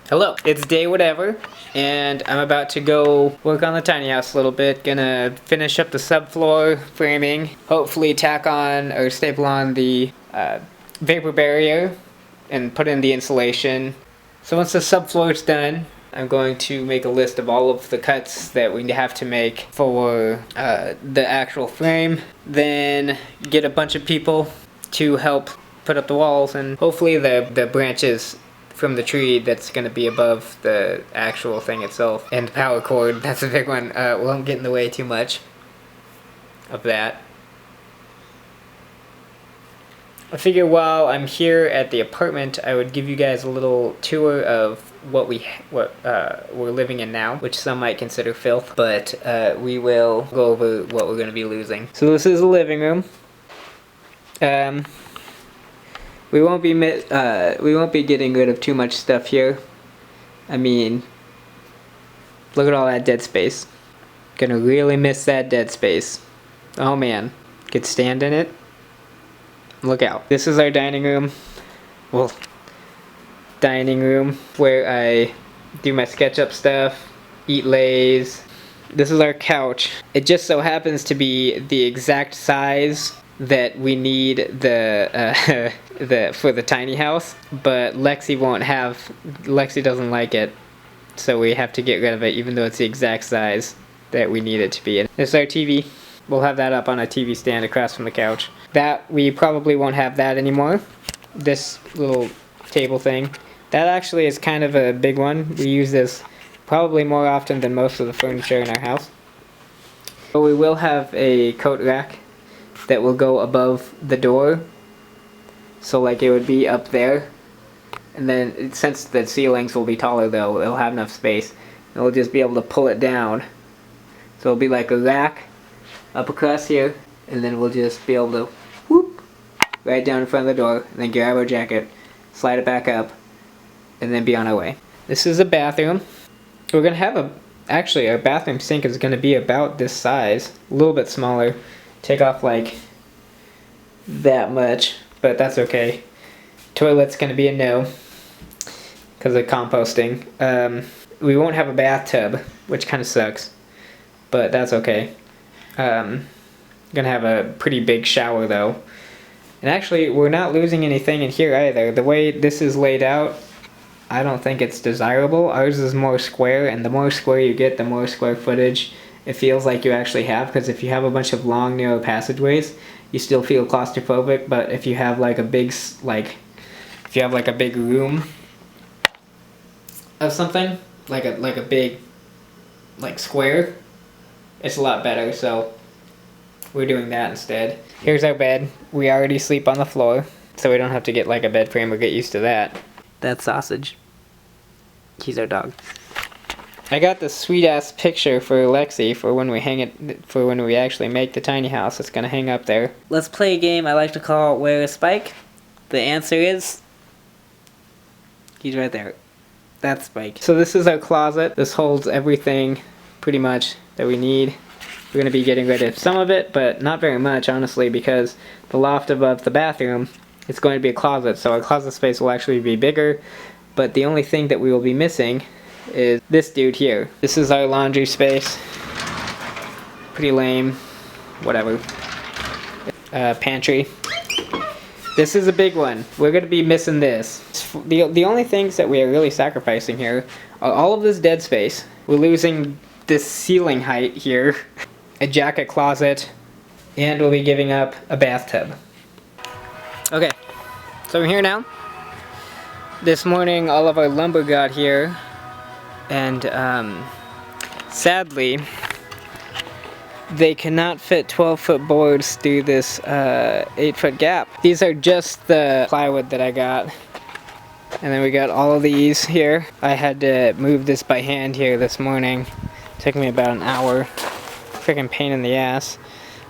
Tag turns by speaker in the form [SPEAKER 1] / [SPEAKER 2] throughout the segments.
[SPEAKER 1] Hello, it's day whatever, and I'm about to go work on the tiny house a little bit. Gonna finish up the subfloor framing, hopefully tack on or staple on the vapor barrier and put in the insulation. So once the subfloor is done, I'm going to make a list of all of the cuts that we have to make for the actual frame. Then get a bunch of people to help put up the walls, and hopefully the branches from the tree that's going to be above the actual thing itself. And the power cord, that's a big one. Won't get in the way too much of that. I figure while I'm here at the apartment, I would give you guys a little tour of what we're living in now, which some might consider filth, but we will go over what we're going to be losing. So this is the living room. We won't be getting rid of too much stuff here. I mean, look at all that dead space. Gonna really miss that dead space. Oh man, could stand in it. Look out. This is our dining room. Well, dining room where I do my SketchUp stuff, eat Lay's. This is our couch. It just so happens to be the exact size that we need for the tiny house, but Lexi doesn't like it, so we have to get rid of it even though it's the exact size that we need it to be. This is our TV. We'll have that up on a TV stand across from the couch. That, we probably won't have that anymore. This little table thing, that actually is kind of a big one. We use this probably more often than most of the furniture in our house. But we will have a coat rack that will go above the door, so like it would be up there, and then since the ceilings will be taller though, it'll have enough space, and we'll just be able to pull it down, so it'll be like a rack up across here, and then we'll just be able to whoop right down in front of the door, and then grab our jacket, slide it back up, and then be on our way. This is a bathroom. We're gonna have actually our bathroom sink is gonna be about this size, a little bit smaller. Take off like that much, but that's okay. Toilet's gonna be a no because of composting. We won't have a bathtub, which kind of sucks, but that's okay. Gonna have a pretty big shower though. And actually, we're not losing anything in here either. The way this is laid out, I don't think it's desirable. Ours is more square, and the more square you get, the more square footage it feels like you actually have, because if you have a bunch of long narrow passageways, you still feel claustrophobic. But if you have like a big big room of something, like a big square, it's a lot better. So we're doing that instead. Here's our bed. We already sleep on the floor, so we don't have to get like a bed frame or get used to that. That's Sausage. He's our dog. I got this sweet ass picture for Lexi for when we actually make the tiny house. It's gonna hang up there. Let's play a game I like to call Where is Spike? The answer is he's right there. That's Spike. So this is our closet. This holds everything pretty much that we need. We're gonna be getting rid of some of it, but not very much honestly, because the loft above the bathroom, it's going to be a closet, so our closet space will actually be bigger. But the only thing that we will be missing is this dude here. This is our laundry space. Pretty lame. Whatever. Pantry. This is a big one. We're gonna be missing this. The only things that we are really sacrificing here are all of this dead space. We're losing this ceiling height here, a jacket closet, and we'll be giving up a bathtub. Okay, so we're here now. This morning all of our lumber got here, and sadly they cannot fit 12-foot boards through this 8-foot gap. These are just the plywood that I got, and then we got all of these here. I had to move this by hand here this morning. Took me about an hour. Freaking pain in the ass.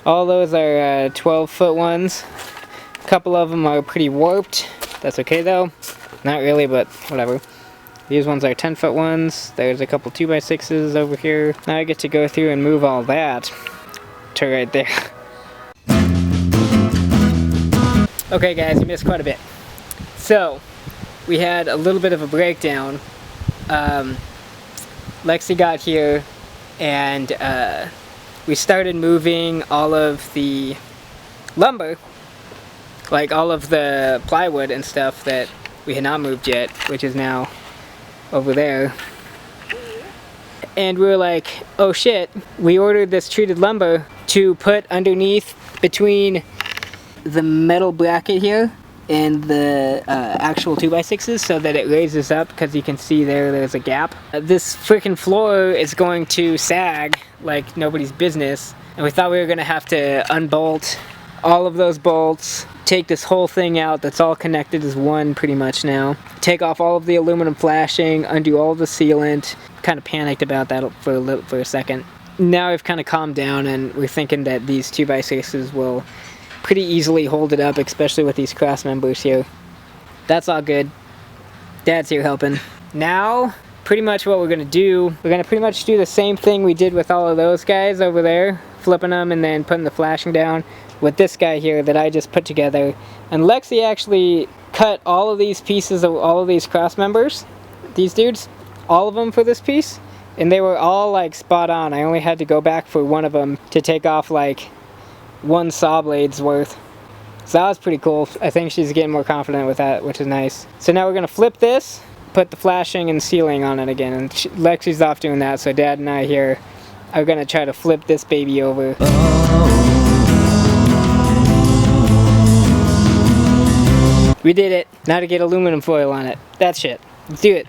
[SPEAKER 1] All those are 12-foot ones. A couple of them are pretty warped. That's okay though. Not really, but whatever. These ones are 10-foot ones. There's a couple 2x6s over here. Now I get to go through and move all that to right there. Okay guys, you missed quite a bit. So, we had a little bit of a breakdown Lexi got here and we started moving all of the lumber, like all of the plywood and stuff that we had not moved yet, which is now over there. And we were like, oh shit, we ordered this treated lumber to put underneath between the metal bracket here and the actual 2x6s so that it raises up, because you can see there's a gap. This freaking floor is going to sag like nobody's business, and we thought we were gonna have to unbolt all of those bolts, take this whole thing out that's all connected as one pretty much now, take off all of the aluminum flashing, undo all of the sealant. Kind of panicked about that for a second. Now we've kind of calmed down and we're thinking that these 2x6s will pretty easily hold it up, especially with these cross members here. That's all good. Dad's here helping. Now, pretty much what we're gonna do, we're gonna pretty much do the same thing we did with all of those guys over there, flipping them and then putting the flashing down, with this guy here that I just put together. And Lexi actually cut all of these pieces of all of these cross members, these dudes, all of them for this piece, and they were all like spot on. I only had to go back for one of them to take off like one saw blade's worth. So that was pretty cool. I think she's getting more confident with that, which is nice. So now we're gonna flip this, put the flashing and sealing on it again, and Lexi's off doing that, so Dad and I here are gonna try to flip this baby over. We did it. Now to get aluminum foil on it. That shit. Let's do it.